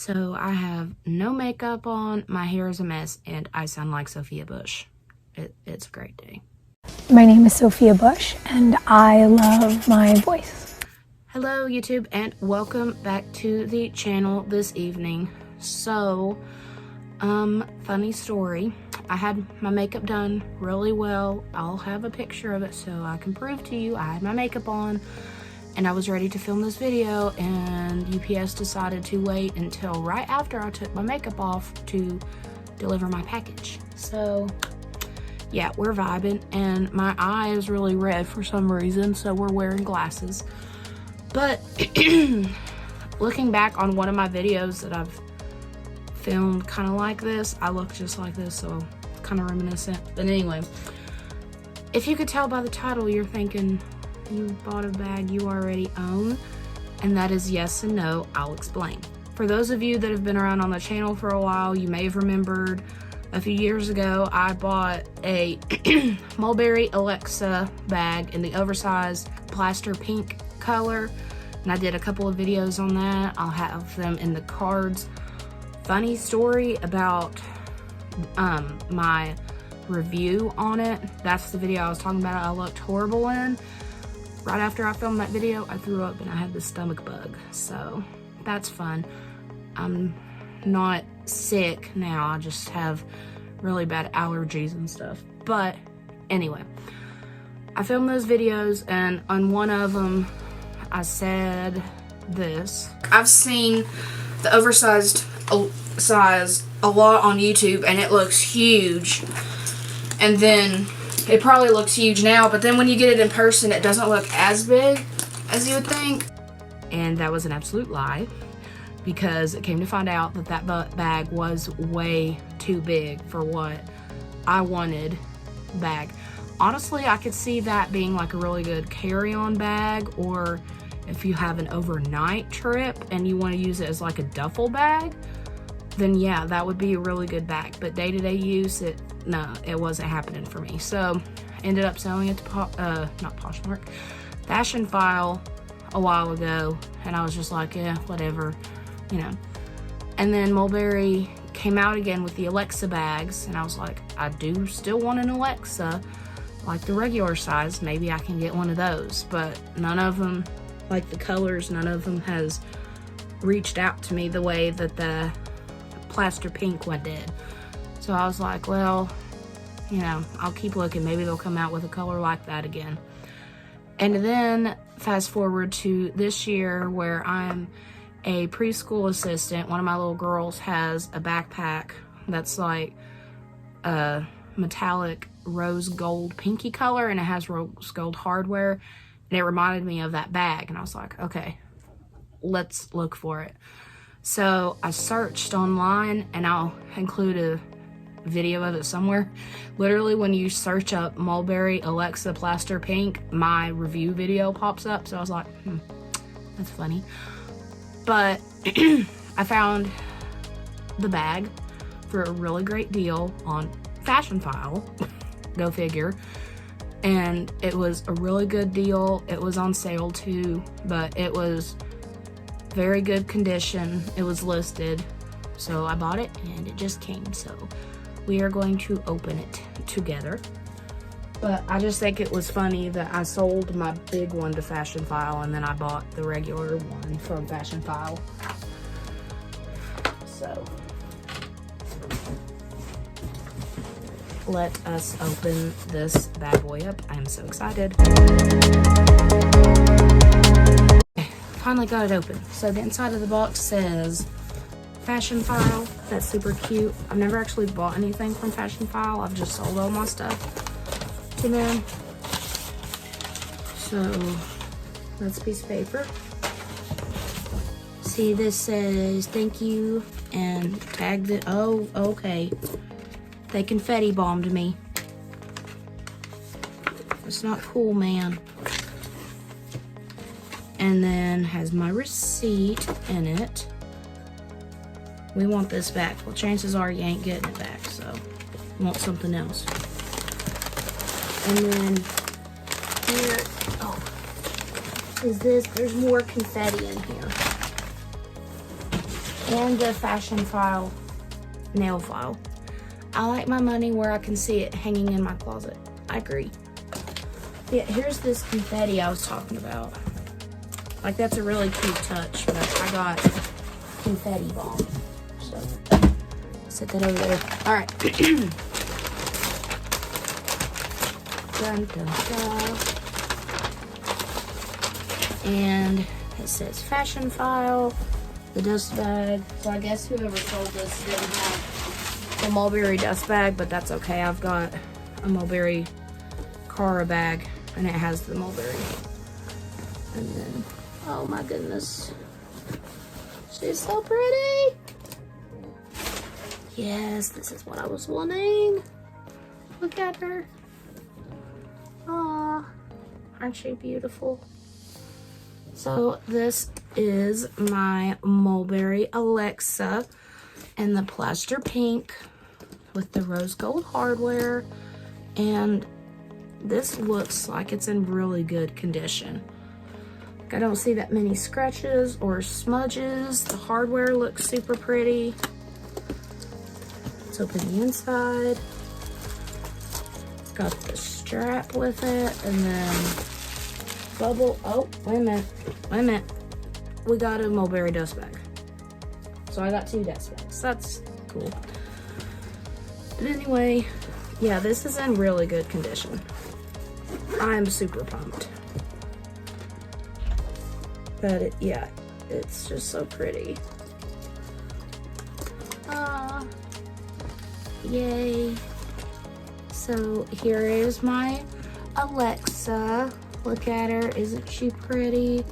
So I have no makeup on, my hair is a mess, and I sound like Sophia Bush. It's a great day. My name is Sophia Bush, and I love my voice. Hello YouTube, and welcome back to the channel this evening. So, funny story. I had my makeup done really well. I'll have a picture of it so I can prove to you I had my makeup on. And I was ready to film this video, and UPS decided to wait until right after I took my makeup off to deliver my package. So yeah, we're vibing, and my eye is really red for some reason, so we're wearing glasses. But looking back on one of my videos that I've filmed kind of like this, I look just like this, so kind of reminiscent. But anyway, if you could tell by the title, you're thinking, you bought a bag you already own, and that is yes and no. I'll explain. For those of you that have been around on the channel for a while, you may have remembered a few years ago I bought a Mulberry Alexa bag in the oversized plaster pink color, and I did a couple of videos on that. I'll have them in the cards. Funny story about my review on it. That's the video I was talking about I looked horrible in. Right after I filmed that video, I threw up and I had the stomach bug. So that's fun. I'm not sick now. I just have really bad allergies and stuff. But anyway, I filmed those videos, and on one of them, I said this. I've seen the oversized size a lot on YouTube, and it looks huge. And then it probably looks huge now, but then when you get it in person, it doesn't look as big as you would think. And that was an absolute lie, because it came to find out that that bag was way too big for what I wanted bag. Honestly, I could see that being like a really good carry-on bag, or if you have an overnight trip and you want to use it as like a duffel bag, then yeah, that would be a really good bag. But day-to-day use, no, it wasn't happening for me. So ended up selling it to not Poshmark, Fashionphile a while ago, and I was just like, yeah, whatever, you know. And then Mulberry came out again with the Alexa bags, and I was like, I do still want an Alexa, like the regular size. Maybe I can get one of those. But none of them, like the colors, none of them has reached out to me the way that the plaster pink one did. So I was like, well, you know, I'll keep looking. Maybe they'll come out with a color like that again. And then fast forward to this year, where I'm a preschool assistant. One of my little girls has a backpack that's like a metallic rose gold pinky color, and it has rose gold hardware, and it reminded me of that bag. And I was like, okay, let's look for it. So I searched online, and I'll include a video of it somewhere. Literally, when you search up Mulberry Alexa Plaster Pink, my review video pops up. So I was like, that's funny. But I found the bag for a really great deal on Fashionphile. Go figure. And it was a really good deal. It was on sale too, but it was very good condition. It was listed, so I bought it, and it just came. So we are going to open it together. But I just think it was funny that I sold my big one to Fashionphile, and then I bought the regular one from Fashionphile. So let us open this bad boy up. I'm so excited. Finally got it open. So the inside of the box says Fashionphile. That's super cute. I've never actually bought anything from Fashionphile. I've just sold all my stuff to them. So that's a piece of paper. See, this says thank you and tagged it. Oh, okay. They confetti bombed me. It's not cool, man. And then has my receipt in it. We want this back. Well, chances are you ain't getting it back, so want something else. And then here, oh, is this, there's more confetti in here. and the Fashion File nail file. I like my money where I can see it hanging in my closet. I agree. Yeah, here's this confetti I was talking about. Like, that's a really cute touch, but I got confetti bomb. So, set that over there. All right. Dun, dun, dun. And it says Fashion File, the dust bag. So I guess whoever sold this didn't have the Mulberry dust bag, but that's okay. I've got a Mulberry Cara bag, and it has the Mulberry. And then, oh my goodness, she's so pretty. Yes, this is what I was wanting. Look at her. Aw, aren't she beautiful? So this is my Mulberry Alexa in the Plaster Pink with the rose gold hardware, and this looks like it's in really good condition. I don't see that many scratches or smudges. The hardware looks super pretty. Let's open the inside. Got the strap with it, and then bubble. Oh, wait a minute. We got a Mulberry dust bag. So I got 2 dust bags. That's cool. But anyway, yeah, this is in really good condition. I'm super pumped. But yeah, it's just so pretty. Yay. So here is my Alexa. Look at her, isn't she pretty?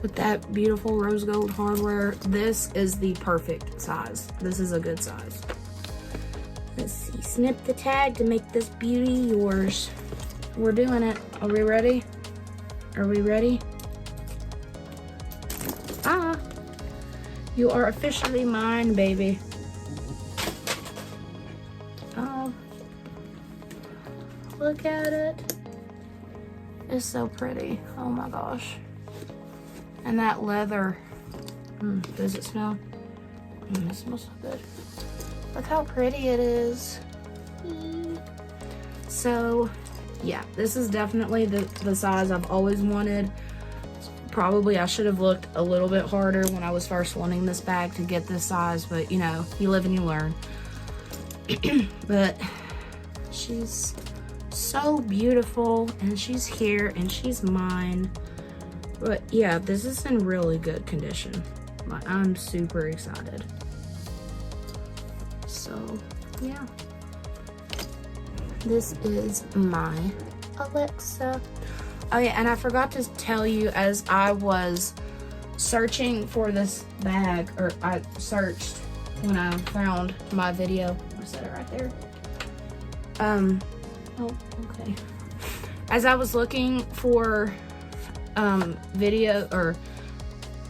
With that beautiful rose gold hardware. This is the perfect size. This is a good size. Let's see, snip the tag to make this beauty yours. We're doing it. Are we ready? Are we ready? Ah, you are officially mine, baby. Oh, look at it. It's so pretty. Oh my gosh. And that leather. Does it smell? It smells so good. Look how pretty it is. So, yeah, this is definitely the size I've always wanted. Probably I should have looked a little bit harder when I was first wanting this bag to get this size, but you know, you live and you learn. But she's so beautiful, and she's here, and she's mine. But yeah, this is in really good condition. I'm super excited. So yeah, this is my Alexa. Oh yeah, and I forgot to tell you, as I was searching for this bag, or I searched when I found my video. I set it right there. Oh, okay. As I was looking for video, or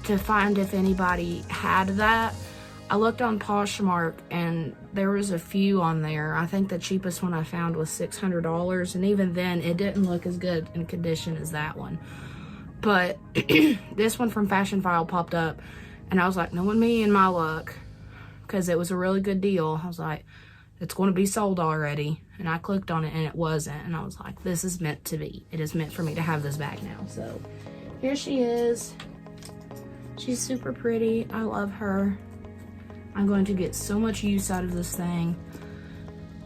to find if anybody had that, I looked on Poshmark, and there was a few on there. I think the cheapest one I found was $600, and even then it didn't look as good in condition as that one. But this one from Fashion File popped up, and I was like, knowing me and my luck, because it was a really good deal, I was like, it's going to be sold already. And I clicked on it, and it wasn't, and I was like, this is meant to be. It is meant for me to have this bag now. So here she is. She's super pretty. I love her. I'm going to get so much use out of this thing.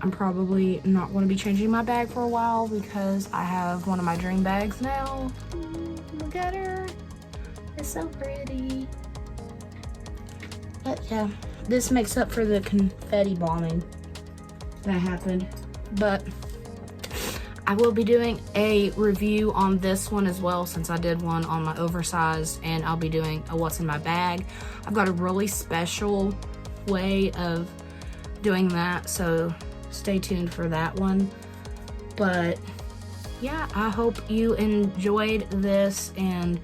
I'm probably not going to be changing my bag for a while, because I have one of my dream bags now. Look at her. It's so pretty. But yeah, this makes up for the confetti bombing that happened. But I will be doing a review on this one as well, since I did one on my oversized, and I'll be doing a what's in my bag. I've got a really special way of doing that, so stay tuned for that one. But yeah, I hope you enjoyed this and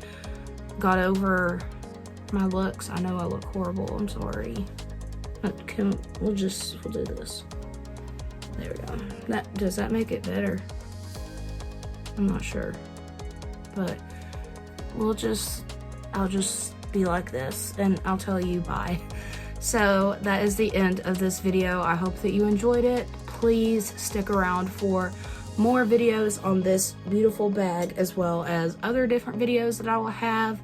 got over my looks. I know I look horrible, I'm sorry. But we'll do this. There we go. Does that make it better? I'm not sure, but I'll just be like this, and I'll tell you bye. So that is the end of this video. I hope that you enjoyed it. Please stick around for more videos on this beautiful bag, as well as other different videos that I will have.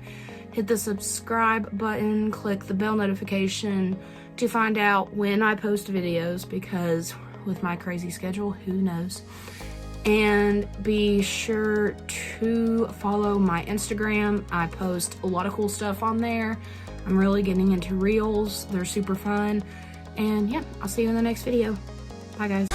Hit the subscribe button, click the bell notification to find out when I post videos, because with my crazy schedule, who knows. And be sure to follow my Instagram. I post a lot of cool stuff on there. I'm really getting into reels. They're super fun. And yeah, I'll see you in the next video. Bye guys.